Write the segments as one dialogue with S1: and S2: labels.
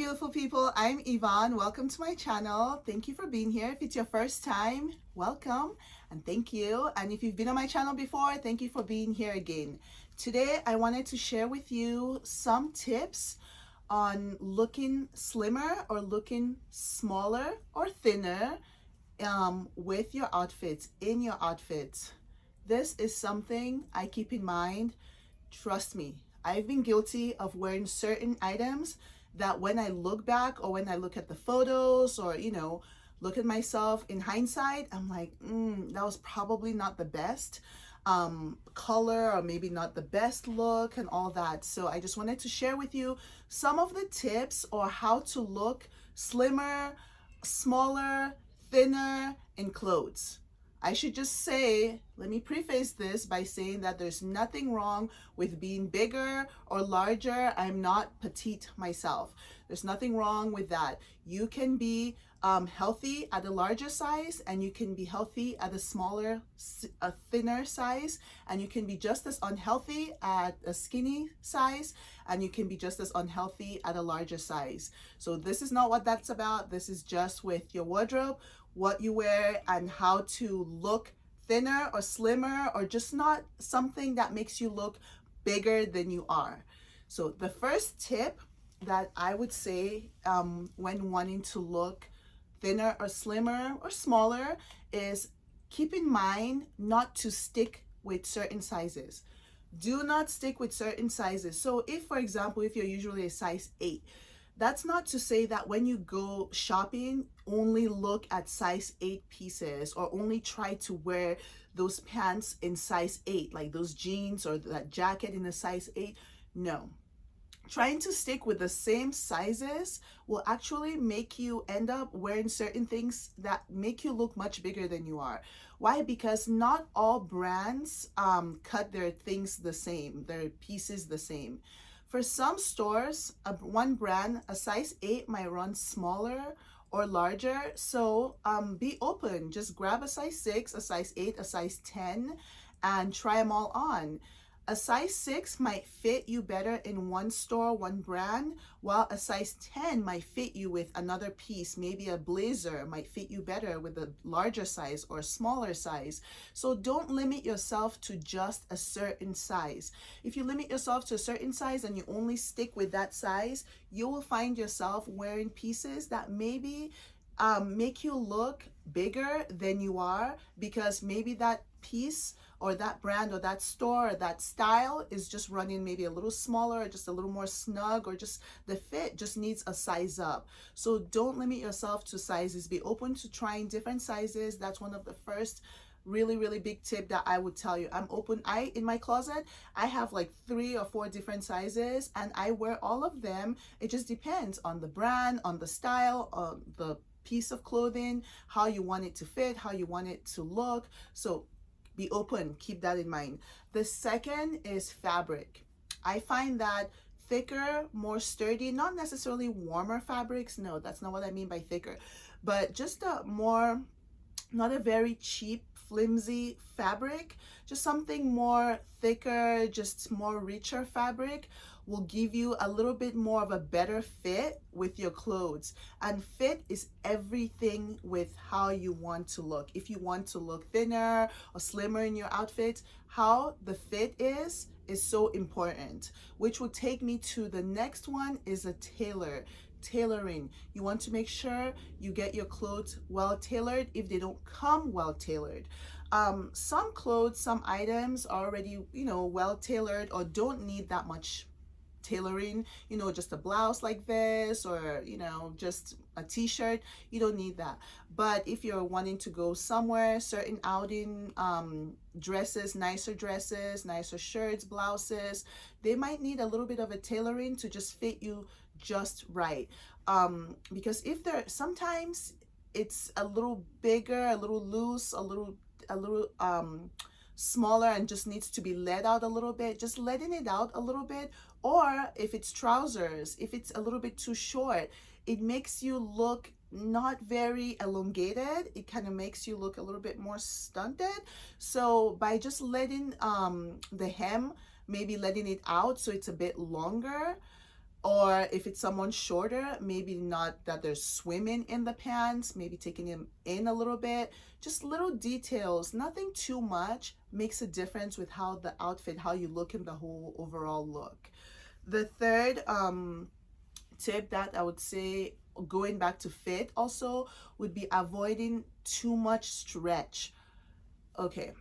S1: beautiful people. I'm Yvonne. Welcome to my channel. Thank you for being here. If it's your first time, welcome and thank you. And if you've been on my channel before, thank you for being here again. Today, I wanted to share with you some tips on looking slimmer or looking smaller or thinner with your outfits, in your outfits. This is something I keep in mind. Trust me, I've been guilty of wearing certain items that when I look back or when I look at the photos or, look at myself in hindsight, I'm like, that was probably not the best color or maybe not the best look and all that. So I just wanted to share with you some of the tips or how to look slimmer, smaller, thinner in clothes. I should just say, let me preface this by saying that there's nothing wrong with being bigger or larger. I'm not petite myself. There's nothing wrong with that. You can be healthy at a larger size, and you can be healthy at a smaller, a thinner size, and you can be just as unhealthy at a skinny size, and you can be just as unhealthy at a larger size. So this is not what that's about. This is just with your wardrobe, what you wear, and how to look thinner or slimmer, or just not something that makes you look bigger than you are. So the first tip that I would say when wanting to look thinner or slimmer or smaller is keep in mind not to stick with certain sizes. Do not stick with certain sizes. So if, for example, if you're usually a size 8, that's not to say that when you go shopping, only look at size 8 pieces or only try to wear those pants in size 8, like those jeans or that jacket in a size 8. No. Trying to stick with the same sizes will actually make you end up wearing certain things that make you look much bigger than you are. Why? Because not all brands cut their things the same, their pieces the same. For some stores, one brand, a size 8 might run smaller or larger. So be open. Just grab a size 6, a size 8, a size 10, and try them all on. A size 6 might fit you better in one store, one brand, while a size 10 might fit you with another piece. Maybe a blazer might fit you better with a larger size or a smaller size. So don't limit yourself to just a certain size. If you limit yourself to a certain size and you only stick with that size, you will find yourself wearing pieces that maybe make you look bigger than you are, because maybe that piece or that brand or that store or that style is just running maybe a little smaller or just a little more snug, or just the fit just needs a size up. So don't limit yourself to sizes. Be open to trying different sizes. That's one of the first really big tip that I would tell you. I'm open. In my closet, I have like 3 or 4 different sizes and I wear all of them. It just depends on the brand, on the style, on the piece of clothing, how you want it to fit, how you want it to look. So be open, keep that in mind. The second is fabric. I find that thicker, more sturdy, not necessarily warmer fabrics. No, that's not what I mean by thicker, but just a more, not a very cheap, flimsy fabric, just something more thicker, just more richer fabric will give you a little bit more of a better fit with your clothes. And fit is everything with how you want to look. If you want to look thinner or slimmer in your outfit, how the fit is so important, which will take me to the next one, is a tailoring. You want to make sure you get your clothes well tailored if they don't come well tailored. Some clothes, some items are already, well tailored or don't need that much tailoring, just a blouse like this, or just a t-shirt. You don't need that. But if you're wanting to go somewhere, certain outing dresses, nicer shirts, blouses, they might need a little bit of a tailoring to just fit you just right. Because if sometimes it's a little bigger, a little loose, a little smaller, and just needs to be let out a little bit, just letting it out a little bit. Or if it's trousers, if it's a little bit too short, it makes you look not very elongated. It kind of makes you look a little bit more stunted. So by just letting the hem, maybe letting it out so it's a bit longer, Or if it's someone shorter, maybe not that they're swimming in the pants, maybe taking them in a little bit. Just little details, nothing too much, makes a difference with how the outfit, how you look in the whole overall look. The third tip that I would say, going back to fit also, would be avoiding too much stretch. Okay.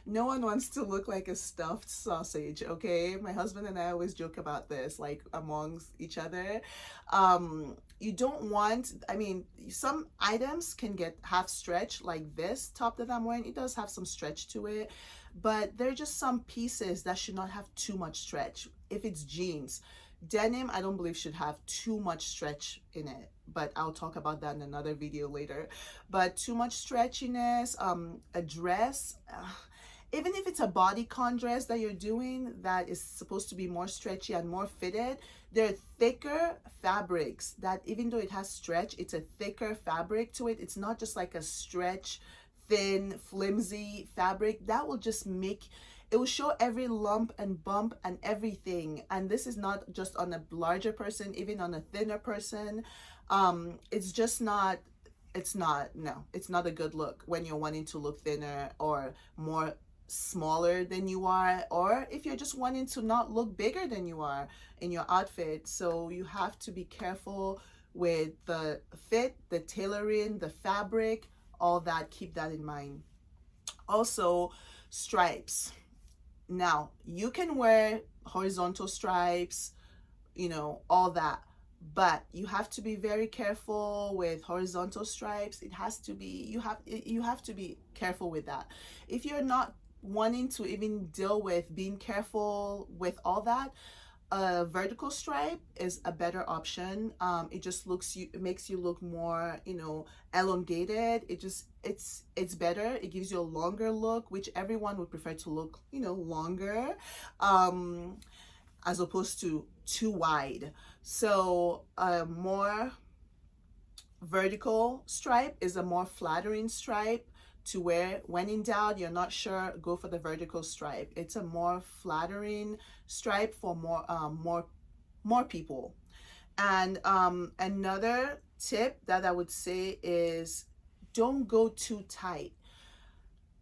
S1: No one wants to look like a stuffed sausage, okay? My husband and I always joke about this, like amongst each other. You don't want, I mean, some items can get half stretch, like this top that I'm wearing. It does have some stretch to it, but there are just some pieces that should not have too much stretch. If it's jeans, denim, I don't believe should have too much stretch in it, but I'll talk about that in another video later. But too much stretchiness, a dress, even if it's a bodycon dress that you're doing that is supposed to be more stretchy and more fitted, there are thicker fabrics that, even though it has stretch, it's a thicker fabric to it. It's not just like a stretch, thin, flimsy fabric that will just make, it will show every lump and bump and everything. And this is not just on a larger person, even on a thinner person. It's just not, no, it's not a good look when you're wanting to look thinner or more smaller than you are, or if you're just wanting to not look bigger than you are in your outfit. So you have to be careful with the fit, the tailoring, the fabric, all that. Keep that in mind. Also, stripes. Now, you can wear horizontal stripes, all that, but you have to be very careful with horizontal stripes. It has to be, you have to be careful with that. If you're not wanting to even deal with being careful with all that, a vertical stripe is a better option. It just it makes you look more, elongated. It's better. It gives you a longer look, which everyone would prefer to look, longer, as opposed to too wide. So a more vertical stripe is a more flattering stripe to wear. When in doubt, you're not sure, go for the vertical stripe. It's a more flattering stripe for more people. And another tip that I would say is, don't go too tight.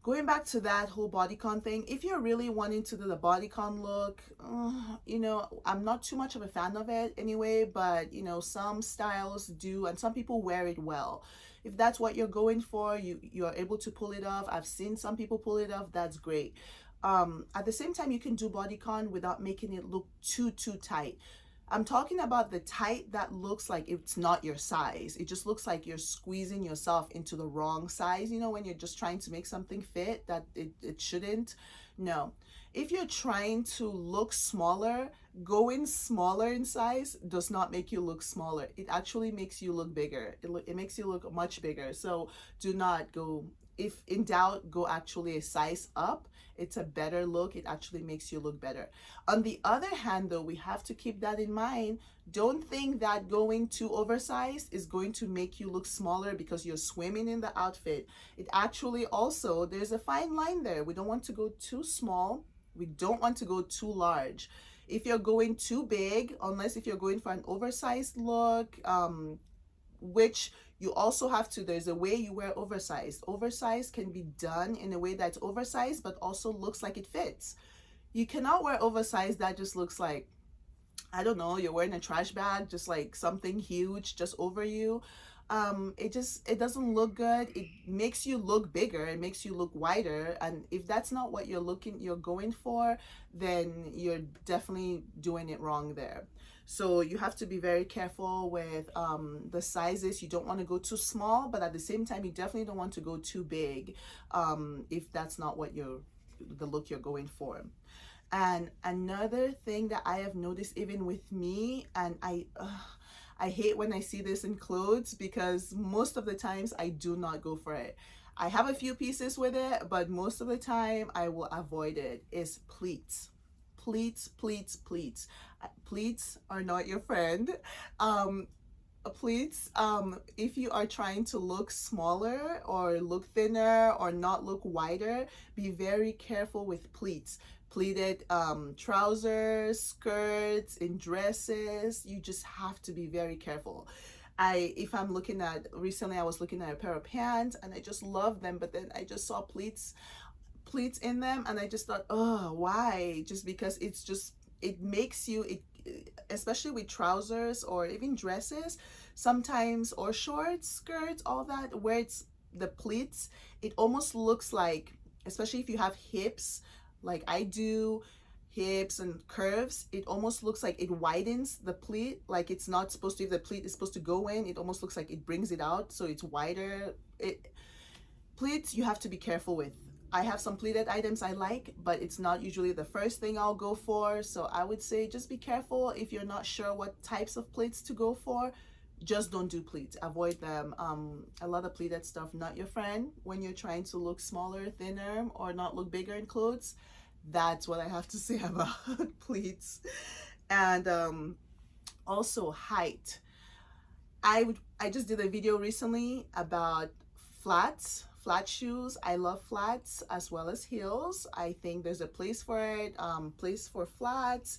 S1: Going back to that whole bodycon thing, if you're really wanting to do the bodycon look, I'm not too much of a fan of it anyway, but some styles do, and some people wear it well. If that's what you're going for, you're able to pull it off. I've seen some people pull it off. That's great. At the same time, you can do bodycon without making it look too tight. I'm talking about the tight that looks like it's not your size. It just looks like you're squeezing yourself into the wrong size, when you're just trying to make something fit that it shouldn't. No. If you're trying to look smaller, going smaller in size does not make you look smaller. It actually makes you look bigger. It makes you look much bigger. So do not go, if in doubt, go actually a size up. It's a better look. It actually makes you look better. On the other hand, though, we have to keep that in mind. Don't think that going too oversized is going to make you look smaller because you're swimming in the outfit. It actually also, there's a fine line there. We don't want to go too small. We don't want to go too large. If you're going too big, unless if you're going for an oversized look, which you also have to, there's a way you wear oversized. Oversized can be done in a way that's oversized but also looks like it fits. You cannot wear oversized that just looks like, I don't know, you're wearing a trash bag, just like something huge just over you. It doesn't look good. It makes you look bigger, it makes you look wider, and if that's not what you're going for, then you're definitely doing it wrong there. So you have to be very careful with the sizes. You don't want to go too small, but at the same time, you definitely don't want to go too big if that's not what the look you're going for. And another thing that I have noticed even with me, and I hate when I see this in clothes because most of the times I do not go for it. I have a few pieces with it, but most of the time I will avoid it, is pleats. Pleats, pleats, pleats. Pleats are not your friend. pleats, if you are trying to look smaller or look thinner or not look wider, be very careful with pleats. Pleated trousers, skirts, in dresses, you just have to be very careful. If I'm looking at, recently I was looking at a pair of pants and I just love them, but then I just saw pleats in them and I just thought, oh, why? Just because it's just, it makes you, it, especially with trousers or even dresses sometimes, or shorts, skirts, all that, where it's the pleats, it almost looks like, especially if you have hips like I do, hips and curves, it almost looks like it widens the pleat, like it's not supposed to, if the pleat is supposed to go in, it almost looks like it brings it out, so it's wider. Pleats, you have to be careful with. I have some pleated items I like, but it's not usually the first thing I'll go for. So I would say just be careful if you're not sure what types of pleats to go for. Just don't do pleats. Avoid them. A lot of pleated stuff, not your friend when you're trying to look smaller, thinner, or not look bigger in clothes. That's what I have to say about pleats. And also height. I just did a video recently about flat shoes. I love flats as well as heels. I think there's a place for it, place for flats,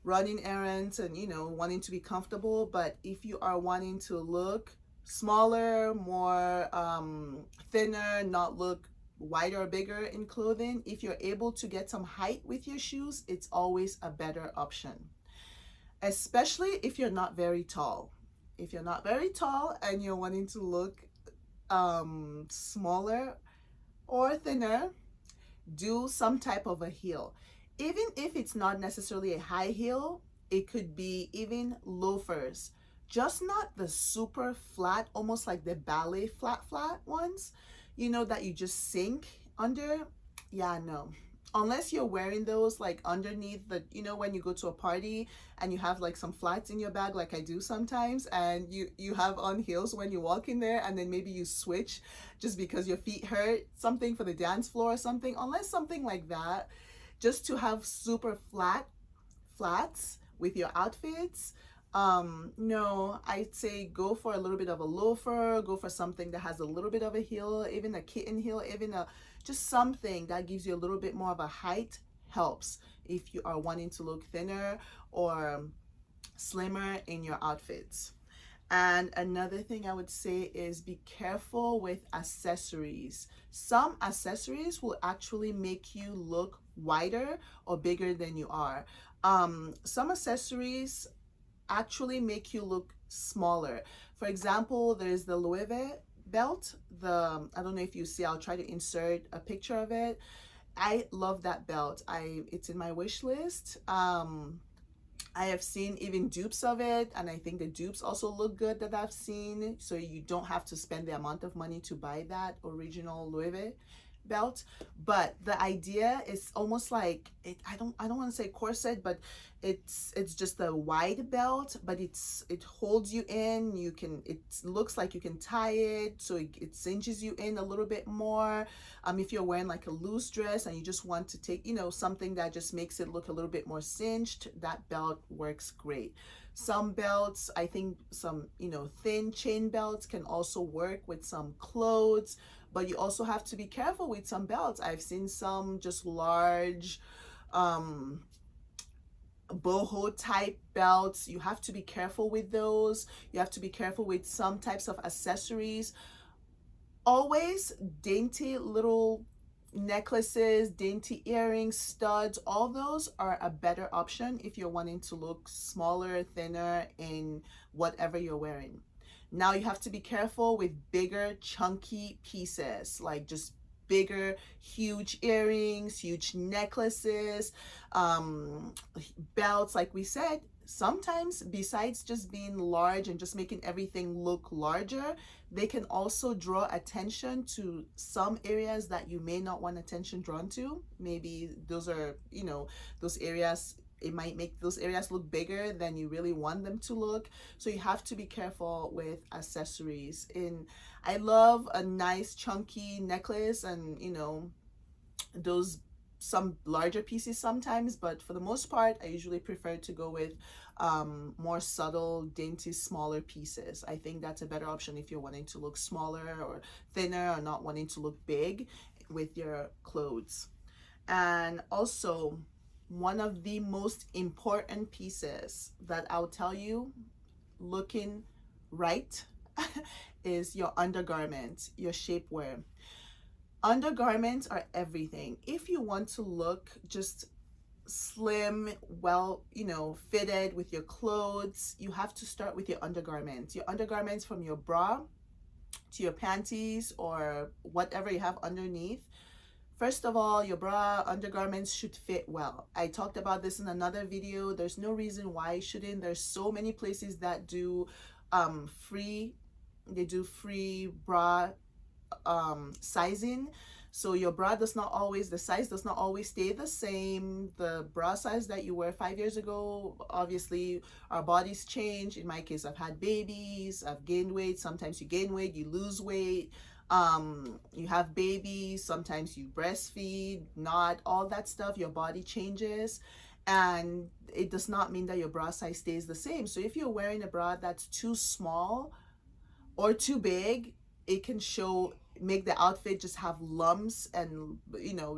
S1: running errands, and wanting to be comfortable. But if you are wanting to look smaller, more thinner, not look wider or bigger in clothing, if you're able to get some height with your shoes, it's always a better option, especially if you're not very tall. If you're not very tall and you're wanting to look smaller or thinner, do some type of a heel. Even if it's not necessarily a high heel, it could be even loafers. Just not the super flat, almost like the ballet flat ones, that you just sink under. Yeah, no. Unless you're wearing those like underneath the, when you go to a party and you have like some flats in your bag, like I do sometimes, and you have on heels when you walk in there, and then maybe you switch just because your feet hurt, something for the dance floor or something. Unless something like that, just to have super flats with your outfits, no, I'd say go for a little bit of a loafer, go for something that has a little bit of a heel, even a kitten heel, even a just something that gives you a little bit more of a height helps if you are wanting to look thinner or slimmer in your outfits. And another thing I would say is be careful with accessories. Some accessories will actually make you look wider or bigger than you are. Some accessories actually make you look smaller. For example, there's the Louis Vuitton belt. I don't know if you see, I'll try to insert a picture of it. I love that belt. It's in my wish list. I have seen even dupes of it, and I think the dupes also look good that I've seen, so you don't have to spend the amount of money to buy that original Louis Vuitton belt. But the idea is almost like it, I don't want to say corset, but it's just a wide belt, but it holds you in. It looks like you can tie it, so it cinches you in a little bit more. If you're wearing like a loose dress and you just want to take something that just makes it look a little bit more cinched, that belt works great. Some belts, I think some thin chain belts can also work with some clothes, but you also have to be careful with some belts. I've seen some just large boho type belts. You have to be careful with those. You have to be careful with some types of accessories. Always dainty little necklaces, dainty earrings, studs, all those are a better option if you're wanting to look smaller, thinner in whatever you're wearing. Now you have to be careful with bigger, chunky pieces, like just bigger, huge earrings, huge necklaces, belts, like we said. Sometimes, besides just being large and just making everything look larger, they can also draw attention to some areas that you may not want attention drawn to. Maybe those are, those areas, it might make those areas look bigger than you really want them to look. So you have to be careful with accessories. I love a nice chunky necklace and those some larger pieces sometimes, but for the most part, I usually prefer to go with more subtle, dainty, smaller pieces. I think that's a better option if you're wanting to look smaller or thinner or not wanting to look big with your clothes. And also, one of the most important pieces that I'll tell you looking right is your undergarment, your shapewear. Undergarments are everything. If you want to look just slim, well, fitted with your clothes, you have to start with your undergarments. Your undergarments, from your bra to your panties or whatever you have underneath. First of all, your bra undergarments should fit well. I talked about this in another video. There's no reason why it shouldn't. There's so many places that do free bra sizing. So your bra does not always, the size does not always stay the same. The bra size that you were 5 years ago, obviously our bodies change. In my case, I've had babies, I've gained weight. Sometimes you gain weight, you lose weight. You have babies, sometimes you breastfeed, not all that stuff. Your body changes, and it does not mean that your bra size stays the same. So if you're wearing a bra that's too small or too big, it can make the outfit just have lumps and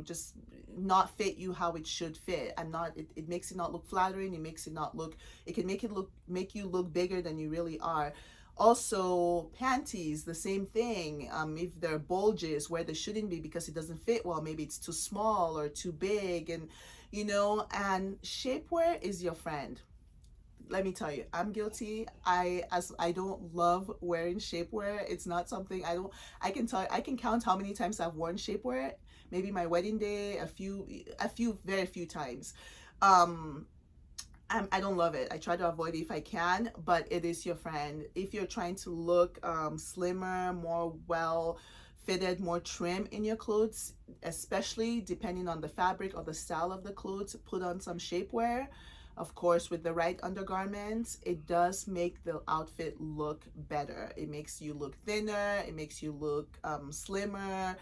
S1: just not fit you how it should fit, and it makes it not look flattering. It can make you look bigger than you really are. Also, panties, the same thing. If there are bulges where there shouldn't be because it doesn't fit well, maybe it's too small or too big, and and shapewear is your friend. Let me tell you, I'm guilty. I don't love wearing shapewear. It's not something I can count how many times I've worn shapewear. Maybe my wedding day, very few times. I don't love it. I try to avoid it if I can, but it is your friend. If you're trying to look slimmer, more well fitted, more trim in your clothes, especially depending on the fabric or the style of the clothes, put on some shapewear. Of course, with the right undergarments, it does make the outfit look better. It makes you look thinner. It makes you look slimmer.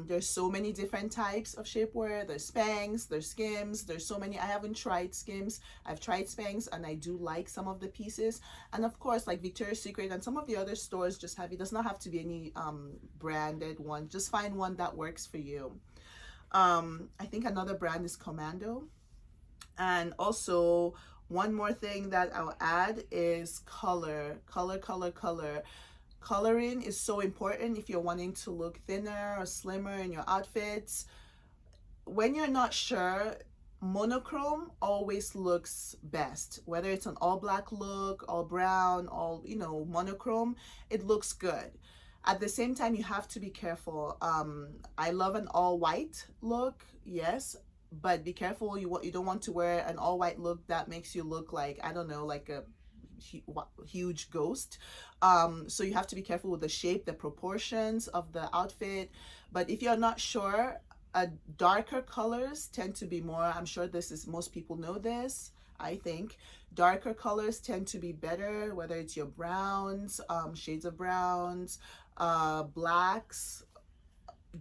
S1: There's so many different types of shapewear. There's Spanx, there's Skims, there's so many. I haven't tried Skims. I've tried Spanx, and I do like some of the pieces. And of course, like Victoria's Secret and some of the other stores just have, it does not have to be any branded one. Just find one that works for you. I think another brand is Commando. And also, one more thing that I'll add is color. Coloring is so important if you're wanting to look thinner or slimmer in your outfits. When you're not sure, monochrome always looks best. Whether it's an all black look, all brown, all monochrome, it looks good. At the same time, you have to be careful. I love an all white look, yes, but be careful. You don't want to wear an all white look that makes you look like, I don't know, like a huge ghost. So you have to be careful with the shape, the proportions of the outfit. But if you're not sure, darker colors tend to be more, I'm sure most people know this, I think. Darker colors tend to be better, whether it's your browns, shades of browns, blacks,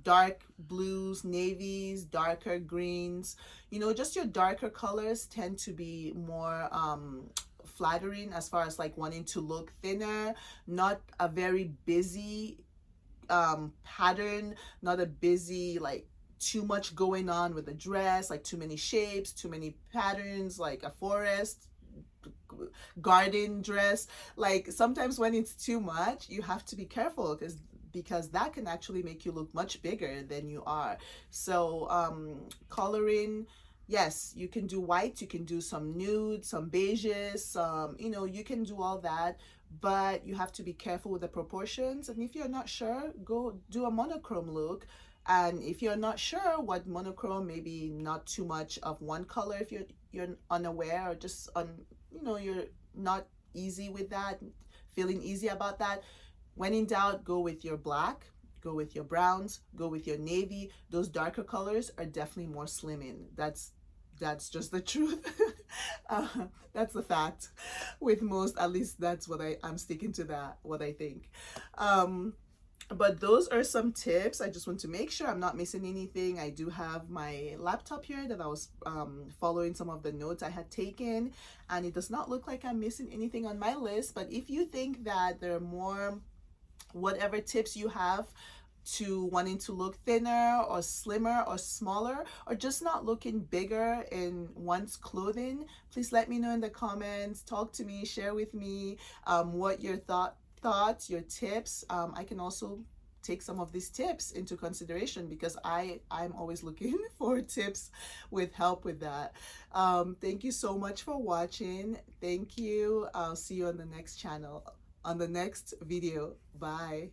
S1: dark blues, navies, darker greens. Just your darker colors tend to be more flattering as far as like wanting to look thinner, not a very busy pattern, not a busy, like too much going on with a dress, like too many shapes, too many patterns, like a forest garden dress. Like sometimes when it's too much, you have to be careful because that can actually make you look much bigger than you are. So coloring, yes, you can do white, you can do some nude, some beiges, you can do all that, but you have to be careful with the proportions. And if you're not sure, go do a monochrome look. And if you're not sure what monochrome, maybe not too much of one color if you're unaware, or just you're not easy with that, feeling easy about that. When in doubt, go with your black, go with your browns, go with your navy. Those darker colors are definitely more slimming. That's just the truth. That's the fact with most, at least that's what I'm sticking to that, what I think. But those are some tips. I just want to make sure I'm not missing anything. I do have my laptop here that I was following some of the notes I had taken, and it does not look like I'm missing anything on my list. But if you think that there are more, whatever tips you have to wanting to look thinner or slimmer or smaller, or just not looking bigger in one's clothing, please let me know in the comments. Talk to me, share with me what your thoughts, your tips. I can also take some of these tips into consideration, because I'm always looking for tips with help with that. Thank you so much for watching. Thank you. I'll see you on the next channel, on the next video. Bye.